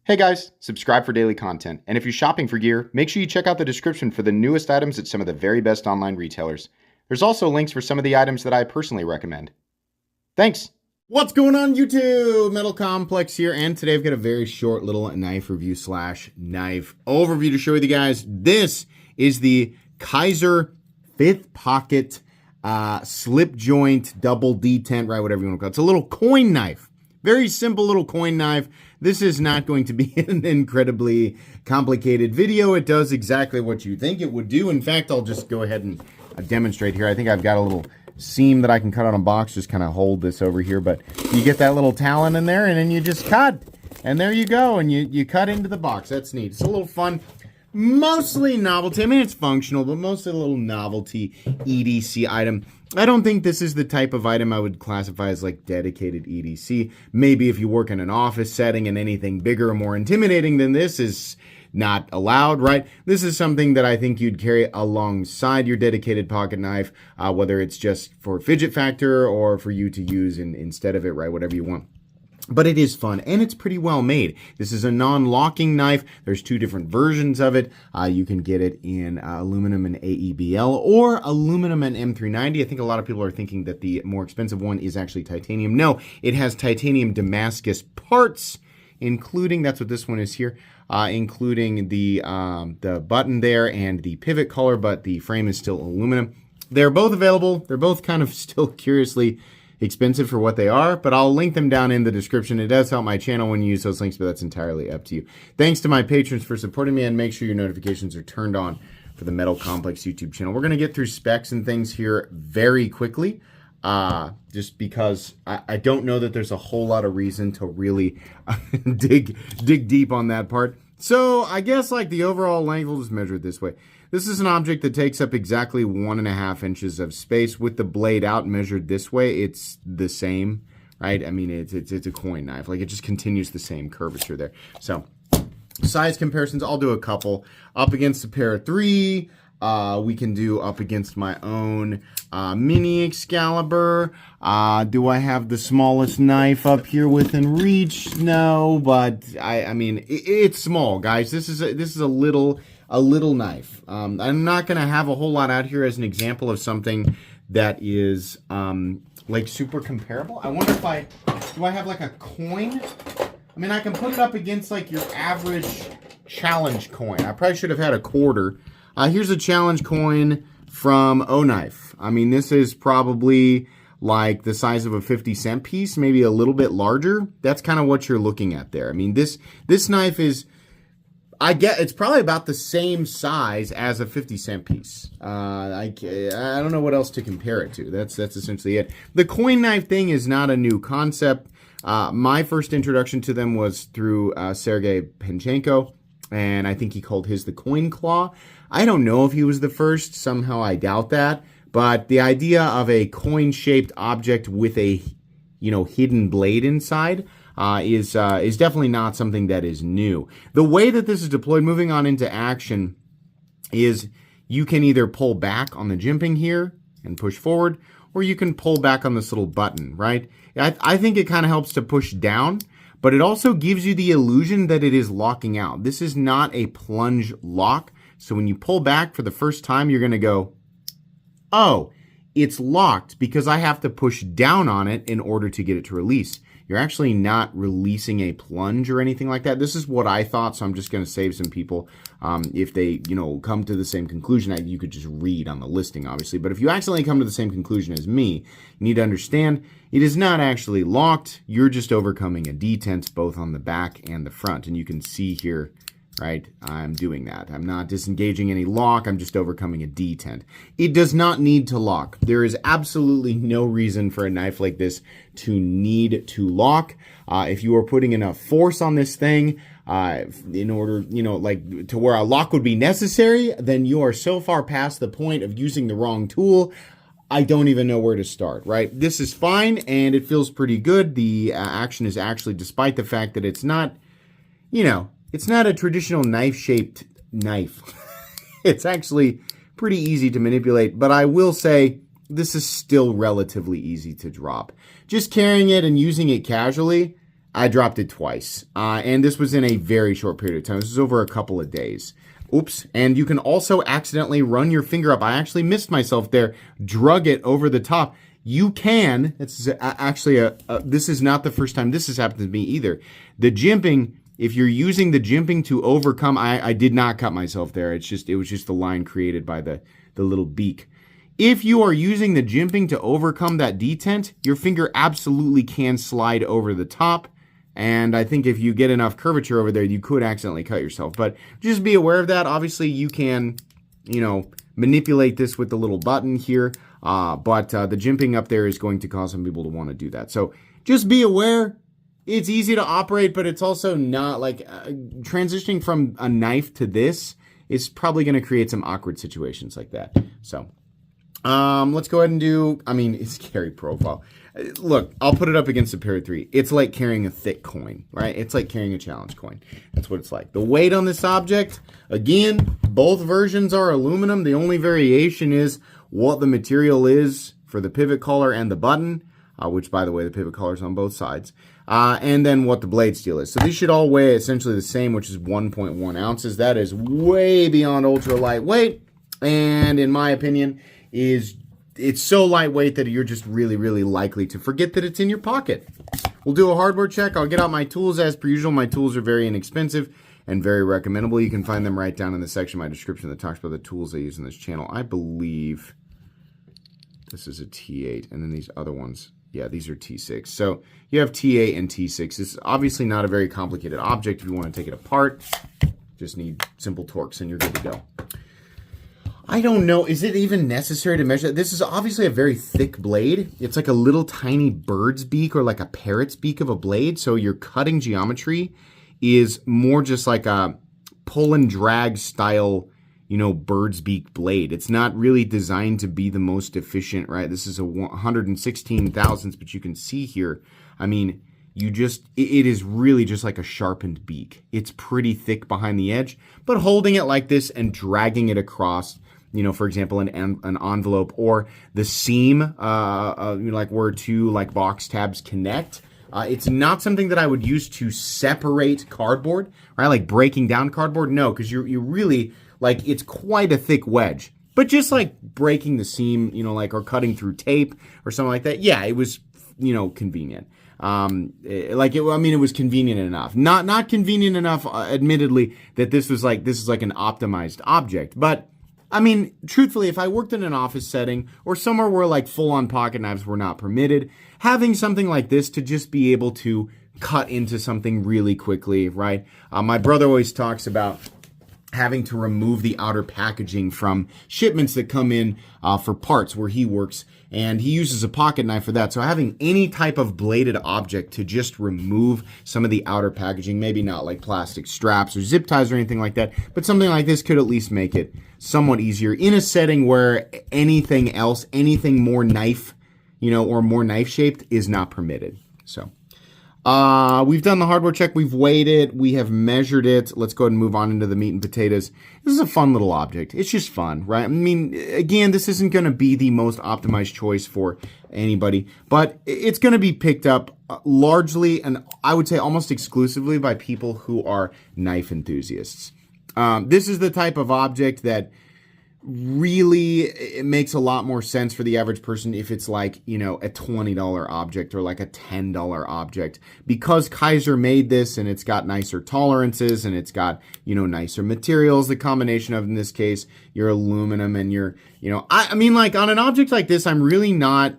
Hey guys, subscribe for daily content, and if you're shopping for gear, make sure you check out the description for the newest items at some of the very best online retailers. There's also links for some of the items that I personally recommend. Thanks! What's going on YouTube? Metal Complex here, and today I've got a very short little knife review slash knife overview to show you guys. This is the Kizer 5th Pocket slip joint double detent, right, whatever you want to call it. It's a little coin knife. Very simple little coin knife. This is not going to be an incredibly complicated video. It does exactly what you think it would do. In fact, I'll just go ahead and demonstrate here. I think I've got a little seam that I can cut on a box, just kind of hold this over here. But you get that little talon in there, and then you just cut. And there you go, and you cut into the box. That's neat. It's a little fun. Mostly novelty. I mean, it's functional, but mostly a little novelty EDC item. I don't think this is the type of item I would classify as like dedicated EDC. Maybe if you work in an office setting and anything bigger or more intimidating than this is not allowed, right? This is something that I think you'd carry alongside your dedicated pocket knife, whether it's just for fidget factor or for you to use instead of it, right? Whatever you want. But it is fun, and it's pretty well made. This is a non-locking knife. There's two different versions of it. You can get it in aluminum and AEBL or aluminum and M390. I think a lot of people are thinking that the more expensive one is actually titanium. No, it has titanium Damascus parts, including, that's what this one is here, including the button there and the pivot collar, but the frame is still aluminum. They're both available. They're both kind of still curiously expensive for what they are, but I'll link them down in the description. It does help my channel when you use those links, but that's entirely up to you. Thanks to my patrons for supporting me, and make sure your notifications are turned on for the Metal Complex YouTube channel. We're going to get through specs and things here very quickly, just because I don't know that there's a whole lot of reason to really dig deep on that part. So I guess like the overall length, we'll just measure it this way. This is an object that takes up exactly 1.5 inches of space. With the blade out measured this way, it's the same, right? I mean, it's a coin knife. Like, it just continues the same curvature there. So, size comparisons, I'll do a couple. Up against a pair of 3. We can do up against my own mini Excalibur. Do I have the smallest knife up here within reach? No, but I mean, it's small, guys. This is a little knife. I'm not going to have a whole lot out here as an example of something that is like super comparable. I wonder if do I have like a coin? I mean, I can put it up against like your average challenge coin. I probably should have had a quarter. Here's a challenge coin from O-Knife. I mean, this is probably like the size of a 50-cent piece, maybe a little bit larger. That's kind of what you're looking at there. I mean, this knife is, it's probably about the same size as a 50-cent piece. I don't know what else to compare it to. That's essentially it. The coin knife thing is not a new concept. My first introduction to them was through Sergei Penchenko, and I think he called his the coin claw. I don't know if he was the first. Somehow I doubt that. But the idea of a coin-shaped object with a, hidden blade inside is definitely not something that is new. The way that this is deployed, moving on into action, is you can either pull back on the jimping here and push forward, or you can pull back on this little button, right? I think it kind of helps to push down, but it also gives you the illusion that it is locking out. This is not a plunge lock, so when you pull back for the first time, you're going to go, oh, it's locked because I have to push down on it in order to get it to release. You're actually not releasing a plunge or anything like that. This is what I thought, so I'm just going to save some people if they, come to the same conclusion. You could just read on the listing, obviously. But if you accidentally come to the same conclusion as me, you need to understand it is not actually locked. You're just overcoming a detent both on the back and the front. And you can see here, right, I'm doing that. I'm not disengaging any lock. I'm just overcoming a detent. It does not need to lock. There is absolutely no reason for a knife like this to need to lock. If you are putting enough force on this thing in order, like to where a lock would be necessary, then you are so far past the point of using the wrong tool. I don't even know where to start, right? This is fine, and it feels pretty good. The action is actually, despite the fact that it's not, it's not a traditional knife-shaped knife. It's actually pretty easy to manipulate, but I will say this is still relatively easy to drop. Just carrying it and using it casually, I dropped it twice. And this was in a very short period of time. This was over a couple of days. Oops. And you can also accidentally run your finger up. I actually missed myself there, drug it over the top. You can, it's actually this is not the first time this has happened to me either. The jimping, if you're using the jimping to overcome, I did not cut myself there. It was just the line created by the little beak. If you are using the jimping to overcome that detent, your finger absolutely can slide over the top. And I think if you get enough curvature over there, you could accidentally cut yourself. But just be aware of that. Obviously, you can, manipulate this with the little button here. But the jimping up there is going to cause some people to want to do that. So just be aware. It's easy to operate, but it's also not like transitioning from a knife to this is probably going to create some awkward situations like that. So let's go ahead and do, it's carry profile. Look, I'll put it up against the Para 3. It's like carrying a thick coin, right? It's like carrying a challenge coin. That's what it's like. The weight on this object, again, both versions are aluminum. The only variation is what the material is for the pivot collar and the button, which, by the way, the pivot collar is on both sides, and then what the blade steel is. So these should all weigh essentially the same, which is 1.1 ounces. That is way beyond ultra lightweight, and in my opinion, it's so lightweight that you're just really, really likely to forget that it's in your pocket. We'll do a hardware check. I'll get out my tools as per usual. My tools are very inexpensive and very recommendable. You can find them right down in the section of my description that talks about the tools I use in this channel. I believe this is a T8, and then these other ones, yeah, these are T6. So you have T8 and T6. It's obviously not a very complicated object. If you want to take it apart, just need simple torques and you're good to go. I don't know. Is it even necessary to measure? This is obviously a very thick blade. It's like a little tiny bird's beak or like a parrot's beak of a blade. So your cutting geometry is more just like a pull and drag style, bird's beak blade. It's not really designed to be the most efficient, right? This is a 116 thousandths, but you can see here, it is really just like a sharpened beak. It's pretty thick behind the edge, but holding it like this and dragging it across, for example, an envelope or the seam, like where two like box tabs connect. It's not something that I would use to separate cardboard, right? Like breaking down cardboard. No, because you really, it's quite a thick wedge. But just like breaking the seam, or cutting through tape or something like that. Yeah, it was, convenient. It was convenient enough. Not convenient enough, admittedly, that this is like an optimized object. But truthfully, if I worked in an office setting or somewhere where like full-on pocket knives were not permitted, having something like this to just be able to cut into something really quickly, right? My brother always talks about having to remove the outer packaging from shipments that come in for parts where he works, and he uses a pocket knife for that. So having any type of bladed object to just remove some of the outer packaging, maybe not like plastic straps or zip ties or anything like that, but something like this could at least make it somewhat easier in a setting where anything else, anything more knife, or more knife shaped is not permitted. So we've done the hardware check. We've weighed it. We have measured it. Let's go ahead and move on into the meat and potatoes. This is a fun little object. It's just fun, right? Again, this isn't going to be the most optimized choice for anybody, but it's going to be picked up largely, and I would say almost exclusively, by people who are knife enthusiasts. This is the type of object that really it makes a lot more sense for the average person if it's like, a $20 object or like a $10 object, because Kizer made this and it's got nicer tolerances and it's got, nicer materials. The combination of, in this case, your aluminum and your, on an object like this, I'm really not.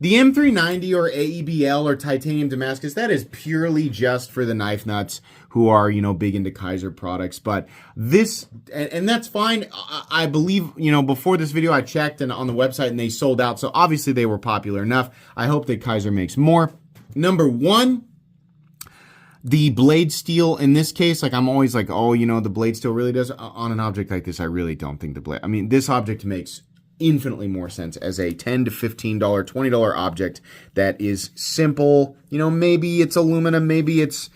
The M390 or AEBL or titanium Damascus, that is purely just for the knife nuts who are, big into Kizer products. But this, and that's fine. I believe, before this video I checked and on the website and they sold out. So obviously they were popular enough. I hope that Kizer makes more. Number one, the blade steel in this case, I'm always like, the blade steel really does. On an object like this, I really don't think the blade, this object makes infinitely more sense as a $10 to $15, $20 object that is simple. Maybe it's aluminum, maybe it's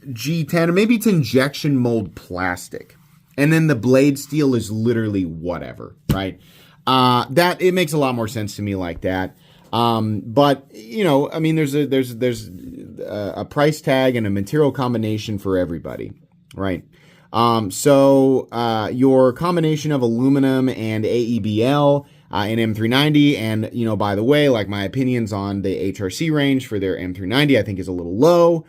G10, or maybe it's injection mold plastic. And then the blade steel is literally whatever, right? That it makes a lot more sense to me like that. But there's a price tag and a material combination for everybody, right? So your combination of aluminum and AEBL in M390, and by the way, like my opinions on the HRC range for their M390, I think is a little low,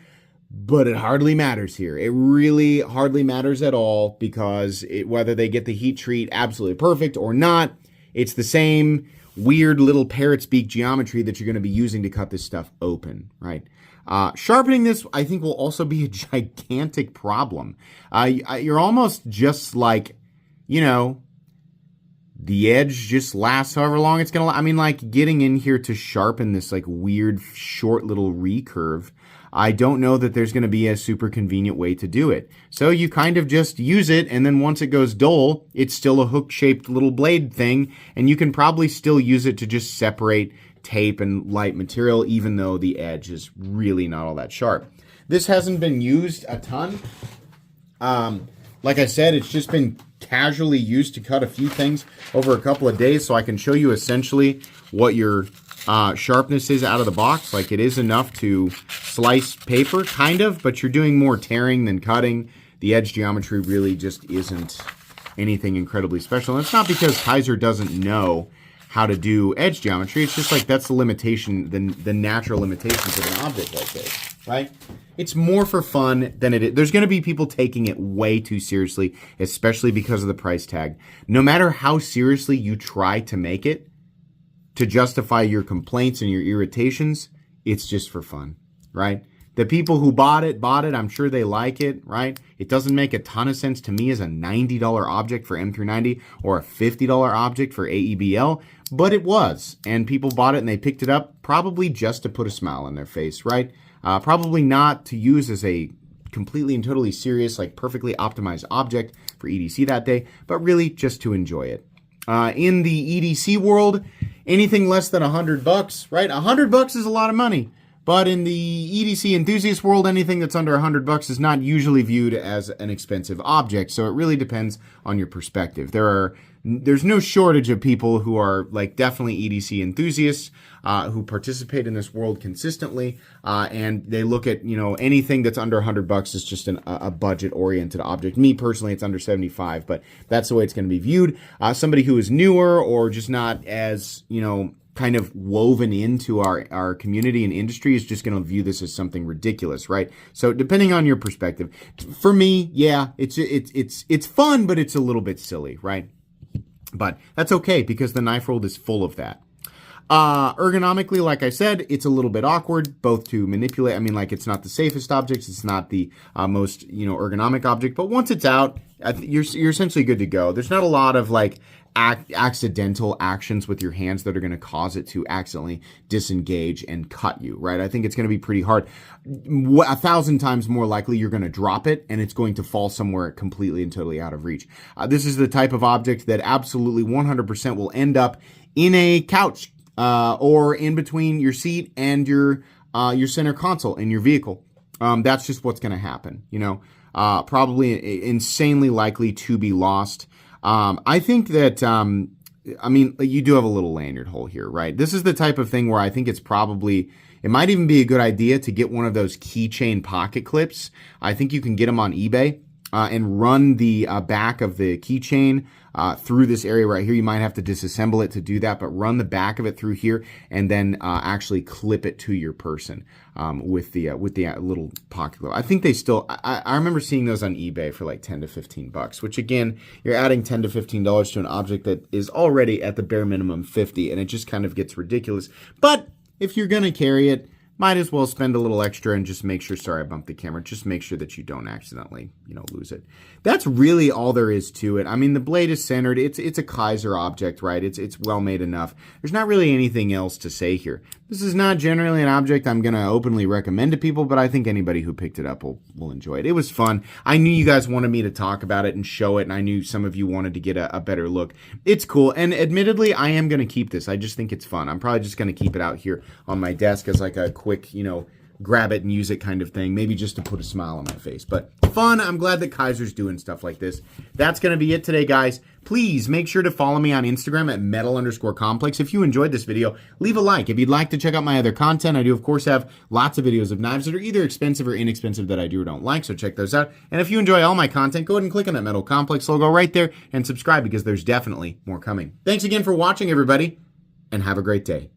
but it hardly matters here. It really hardly matters at all because whether they get the heat treat absolutely perfect or not, it's the same weird little parrot's beak geometry that you're going to be using to cut this stuff open, right? Sharpening this, I think, will also be a gigantic problem. You're almost just like, the edge just lasts however long it's going to. I mean, like getting in here to sharpen this like weird short little recurve, I don't know that there's going to be a super convenient way to do it. So you kind of just use it, and then once it goes dull, it's still a hook-shaped little blade thing, and you can probably still use it to just separate tape and light material, even though the edge is really not all that sharp. This hasn't been used a ton. Like I said, it's just been casually used to cut a few things over a couple of days, so I can show you essentially what your sharpness is out of the box. Like it is enough to slice paper, kind of, but you're doing more tearing than cutting. The edge geometry really just isn't anything incredibly special. And it's not because Kizer doesn't know how to do edge geometry. It's just like that's the limitation, the natural limitations of an object like this, right? It's more for fun than it is. There's going to be people taking it way too seriously, especially because of the price tag. No matter how seriously you try to make it, to justify your complaints and your irritations, it's just for fun, right? The people who bought it, I'm sure they like it, right? It doesn't make a ton of sense to me as a $90 object for M390 or a $50 object for AEBL, but it was, and people bought it and they picked it up probably just to put a smile on their face, right? Probably not to use as a completely and totally serious, like perfectly optimized object for EDC that day, but really just to enjoy it. In the EDC world, anything less than $100, right? $100 is a lot of money. But in the EDC enthusiast world, anything that's under $100 is not usually viewed as an expensive object. So it really depends on your perspective. There's no shortage of people who are like definitely EDC enthusiasts who participate in this world consistently, and they look at anything that's under $100 is just a budget-oriented object. Me personally, it's under 75, but that's the way it's going to be viewed. Somebody who is newer or just not as kind of woven into our community and industry is just going to view this as something ridiculous, right? So depending on your perspective, for me, yeah, it's fun, but it's a little bit silly, right? But that's okay because the knife world is full of that. Ergonomically, like I said, it's a little bit awkward both to manipulate. I mean, like it's not the safest object. It's not the most, ergonomic object. But once it's out, you're essentially good to go. There's not a lot of like accidental actions with your hands that are going to cause it to accidentally disengage and cut you, right? I think it's going to be pretty hard. 1,000 times more likely you're going to drop it and it's going to fall somewhere completely and totally out of reach. This is the type of object that absolutely 100% will end up in a couch or in between your seat and your center console in your vehicle. That's just what's going to happen, probably insanely likely to be lost. I think that, you do have a little lanyard hole here, right? This is the type of thing where I think it might even be a good idea to get one of those keychain pocket clips. I think you can get them on eBay and run the back of the keychain through this area right here. You might have to disassemble it to do that, but run the back of it through here and then actually clip it to your person with the little pocket clip. I think they still. I remember seeing those on eBay for like $10 to $15, which again, you're adding $10 to $15 to an object that is already at the bare minimum $50, and it just kind of gets ridiculous. But if you're gonna carry it, might as well spend a little extra and just make sure, sorry, I bumped the camera, just make sure that you don't accidentally, lose it. That's really all there is to it. I mean, the blade is centered. It's a Kizer object, right? It's well made enough. There's not really anything else to say here. This is not generally an object I'm going to openly recommend to people, but I think anybody who picked it up will enjoy it. It was fun. I knew you guys wanted me to talk about it and show it, and I knew some of you wanted to get a better look. It's cool, and admittedly, I am going to keep this. I just think it's fun. I'm probably just going to keep it out here on my desk as like a quick, grab it and use it kind of thing, maybe just to put a smile on my face. But fun. I'm glad that Kizer's doing stuff like this. That's going to be it today, guys. Please make sure to follow me on Instagram at metal_complex. If you enjoyed this video, leave a like. If you'd like to check out my other content, I do, of course, have lots of videos of knives that are either expensive or inexpensive that I do or don't like, so check those out. And if you enjoy all my content, go ahead and click on that Metal Complex logo right there and subscribe because there's definitely more coming. Thanks again for watching, everybody, and have a great day.